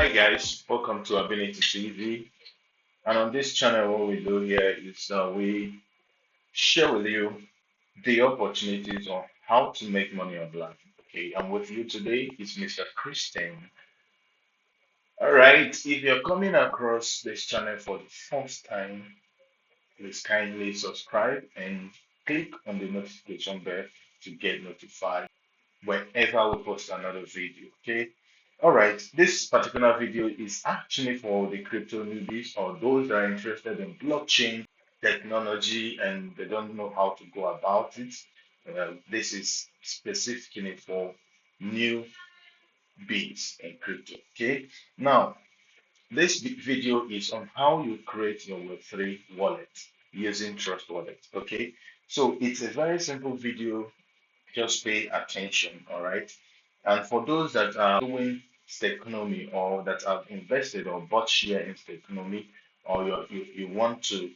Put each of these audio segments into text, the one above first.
Hi guys, welcome to Ability TV. And on this channel, what we do here is we share with you the opportunities on how to make money online. Okay, and with you today is Mr. Christian. All right, if you're coming across this channel for the first time, please kindly subscribe and click on the notification bell to get notified whenever we post another video. Okay. All right. This particular video is actually for the crypto newbies or those that are interested in blockchain technology and they don't know how to go about it. This is specifically for newbies in crypto. Okay. Now, this video is on how you create your Web3 wallet using Trust Wallet. Okay. So it's a very simple video, just pay attention, all right? And for those that are doing Stakonomy or that have invested or bought share in Stakonomy, or you want to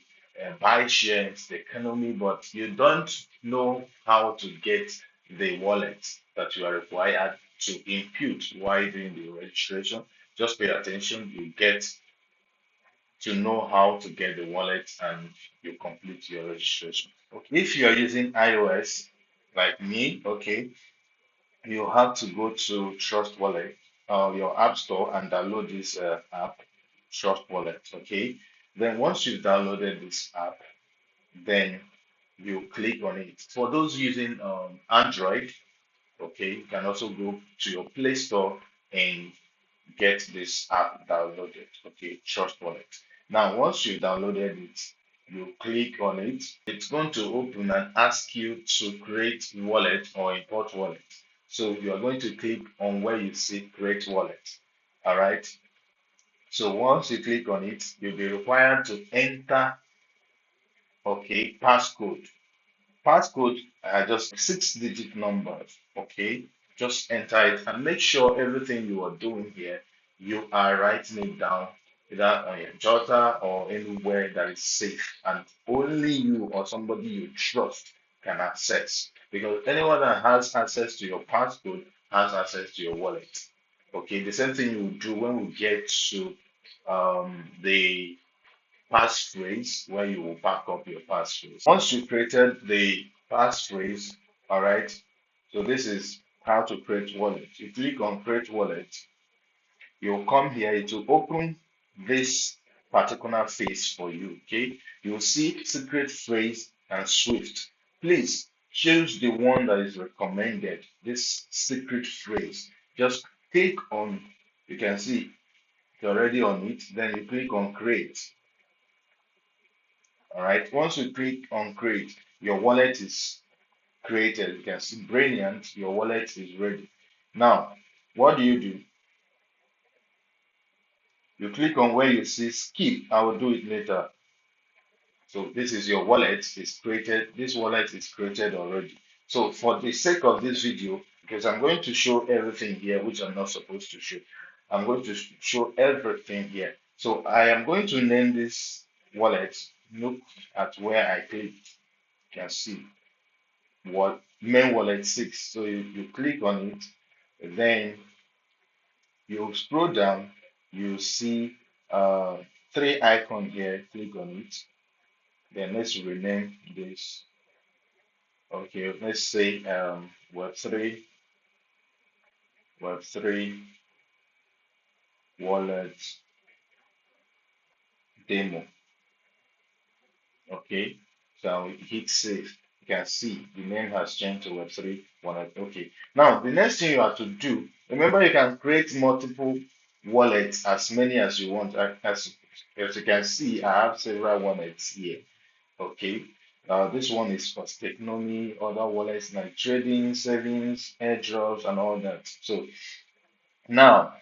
buy share in Stakonomy, but you don't know how to get the wallet that you are required to input while doing the registration, just pay attention. You get to know how to get the wallet and you complete your registration. Okay. If you are using iOS like me, okay, you have to go to Trust Wallet, your app store, and download this app, Trust Wallet. Okay. Then once you've downloaded this app, then you click on it. For those using Android, okay, you can also go to your Play Store and get this app downloaded. Okay, Trust Wallet. Now, once you downloaded it, you click on it. It's going to open and ask you to create wallet or import wallet. So you are going to click on where you see create wallet. All right. So once you click on it, you'll be required to enter, okay, passcode. Passcode are just 6-digit numbers. Okay, just enter it and make sure everything you are doing here, you are writing it down either on your jotter or anywhere that is safe and only you or somebody you trust can access. Because anyone that has access to your passcode has access to your wallet. Okay, the same thing you do when we get to the passphrase where you will back up your passphrase. Once you created the passphrase, all right, so this is how to create wallet. You click on create wallet, you'll come here, it will open this particular phase for you, okay? You'll see secret phrase and Swift. Please choose the one that is recommended, this secret phrase. Just click on, you can see it's already on it, then you click on create. All right. Once you click on create, your wallet is created. You can see brilliant. Your wallet is ready. Now, what do? You click on where you see skip. I will do it later. So this is your wallet is created. This wallet is created already. So for the sake of this video, because I'm going to show everything here, which I'm not supposed to show, I'm going to show everything here. So I am going to name this wallet. Look at where I clicked. You can see what main wallet 6. So you click on it, then you scroll down, you see three icon here, click on it. Then let's rename this. Okay, let's say Web3 Web3 wallet demo. Okay, so hit save. You can see the name has changed to Web3 wallet. Okay, now the next thing you have to do, remember you can create multiple wallets as many as you want. As you can see, I have several wallets here. Okay, this one is for Stakeonomy, other wallets like trading, savings, airdrops, and all that. So now,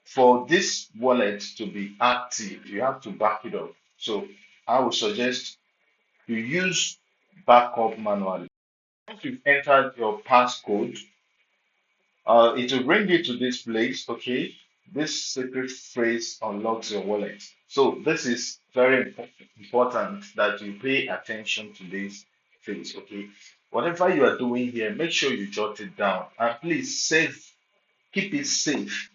for this wallet to be active, you have to back it up. So I would suggest you use backup manually. Once you've entered your passcode, it will bring you to this place, okay? This secret phrase unlocks your wallet. So this is very important that you pay attention to this phase, okay? Whatever you are doing here, make sure you jot it down and please save, keep it safe,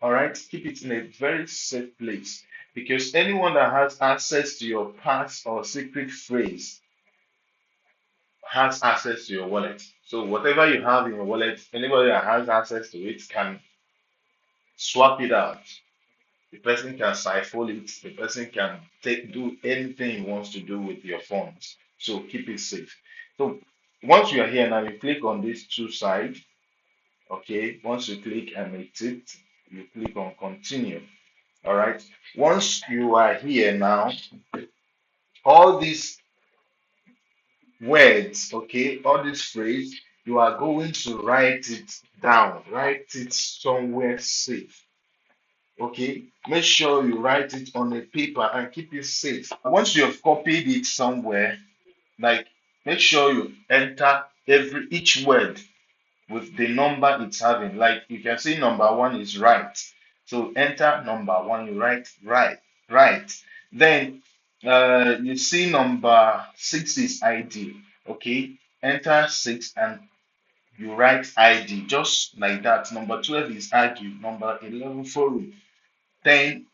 All right, keep it in a very safe place because anyone that has access to your pass or secret phrase has access to your wallet. So whatever you have in your wallet, anybody that has access to it can swap it out. The person can siphon it. The person can do anything he wants to do with your funds. So keep it safe. So once you are here now, you click on these two sides. Okay. Once you click and it's it, you click on continue. All right. Once you are here now, all these words, okay, all this phrase, you are going to write it down, write it somewhere safe. Okay, make sure you write it on a paper and keep it safe. Once you have copied it somewhere, like make sure you enter every each word with the number it's having. Like you can see number one is right. So enter number one, you write right. Then you see number six is ID. Okay, enter six and you write ID just like that. Number 12 is argue. Number 11 forum. 10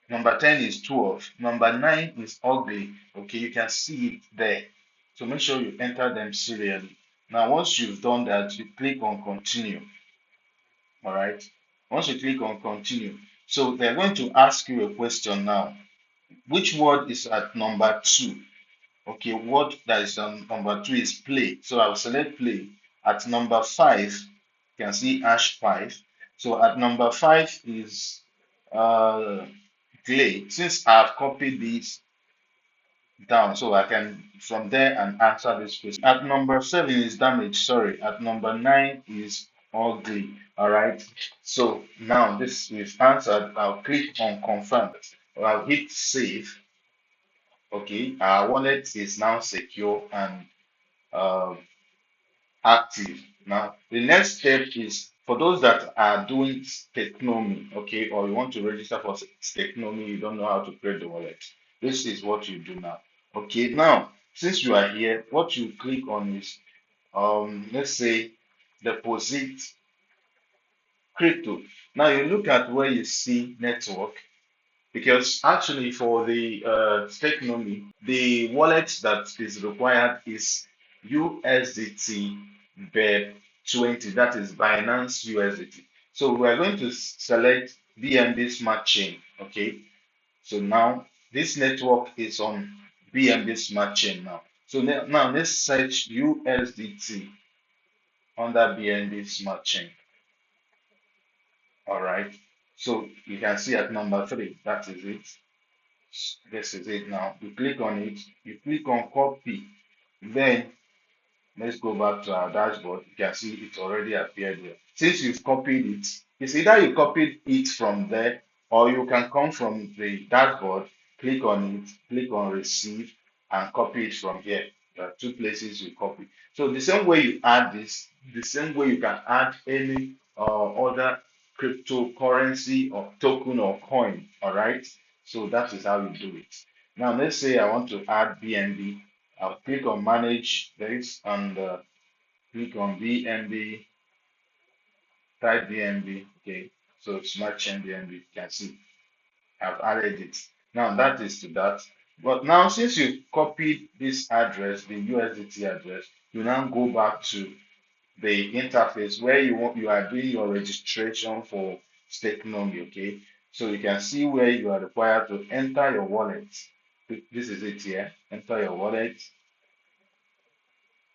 Number 10 is 12. Number 9 is ugly. Okay, you can see it there. So make sure you enter them serially. Now, once you've done that, you click on continue. All right. Once you click on continue, so they're going to ask you a question now. Which word is at number two? Okay, what that is on number two is play. So I'll select play. At number five, you can see hash five. So at number five is delay. Since I've copied this down, so I can from there and answer this question. At number seven is damage. Sorry. At number nine is ugly. All right. So now this is answered. I'll click on confirm. I'll hit save. Okay. Our wallet is now secure and uh, active. Now, the next step is for those that are doing Stakonomy, okay, or you want to register for Stakonomy, you don't know how to create the wallet. This is what you do now. Okay, now since you are here, what you click on is let's say deposit crypto. Now you look at where you see network because actually for the Stakeonomy, the wallet that is required is USDT BEP20, that is Binance USDT. So we are going to select BNB Smart Chain. Okay, so now this network is on BNB Smart Chain now. So now let's search USDT under BNB Smart Chain. All right, so you can see at number three, that is it. This is it now. You click on it, you click on copy. Then let's go back to our dashboard. You can see it already appeared here. Since you've copied it, it's either you copied it from there or you can come from the dashboard, click on it, click on receive, and copy it from here. There are two places you copy. So the same way you add this, the same way you can add any other cryptocurrency or token or coin. All right. So that is how you do it. Now let's say I want to add BNB. I'll click on manage this and click on BNB, type BNB. Okay, so smart chain BNB. You can see I've added it. Now that is to that. But now since you copied this address, the USDT address, you now go back to the interface where you are doing your registration for Stakeonomy. Okay, so you can see where you are required to enter your wallet. This is it here. Enter your wallet,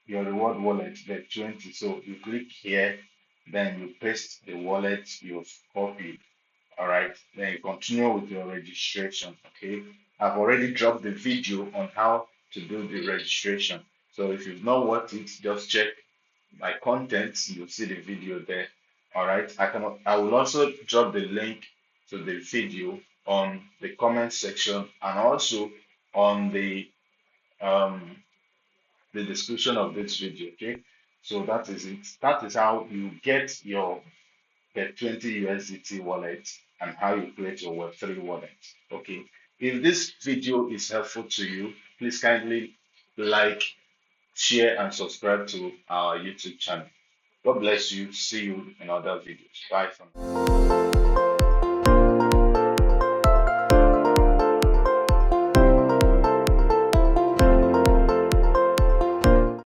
your reward wallet, the 20. So you click here, then you paste the wallet you've copied. All right, then you continue with your registration. Okay, I've already dropped the video on how to do the registration. So if you've not watched it, just check my contents, you'll see the video there. All right, I will also drop the link to the video on the comment section and also on um the description of this video. Okay, so that is it. That is how you get your Get 20 USDT wallet and how you create your Web3 wallet. Okay, if this video is helpful to you, please kindly like, share, and subscribe to our YouTube channel. God bless you. See you in other videos. Bye for now.